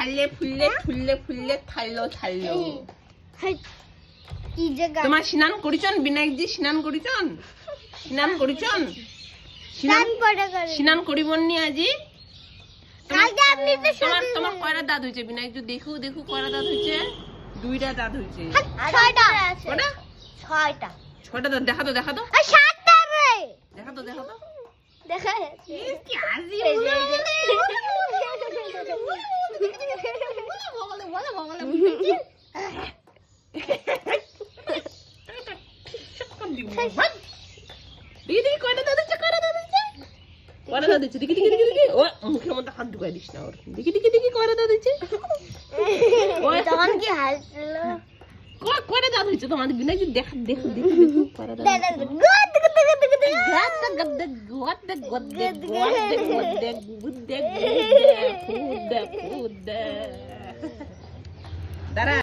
ফালে ফুললে ফুললে ফুললে থাললো থাললো কি যে গান তোমার স্নান করিছন বিনায়কজি স্নান করিছন স্নান করিছন স্নান পড়া করে স্নান করিবনি আজি কালকে আপনি তো তোমার তোমার কয়টা দাঁত হইছে বিনায়কজি দেখো দেখো কয়টা দাঁত হইছে দুইটা দাঁত হইছে 6টা আছে কয়টা 6টা ছয়টা দাঁত দেখা তো দেখা তো আর 7টা রে দেখা তো দেখা তো দেখা কি আজি দেখি দেখি কয়টা দাঁত হইছে কয়টা দাঁত হইছে কয়টা দাঁত হইছে দেখি দেখি দেখি দেখি ও মুখের মধ্যে হাত ঢুকাই দিস না ওর দেখি দেখি দেখি কয়টা দাঁত হইছে তখন কি হাসছিল কয়টা দাঁত হইছে তোমাদের বিনায়কজি দেখা দেখো দেখো দেখো কয়টা দাঁত দাঁড়া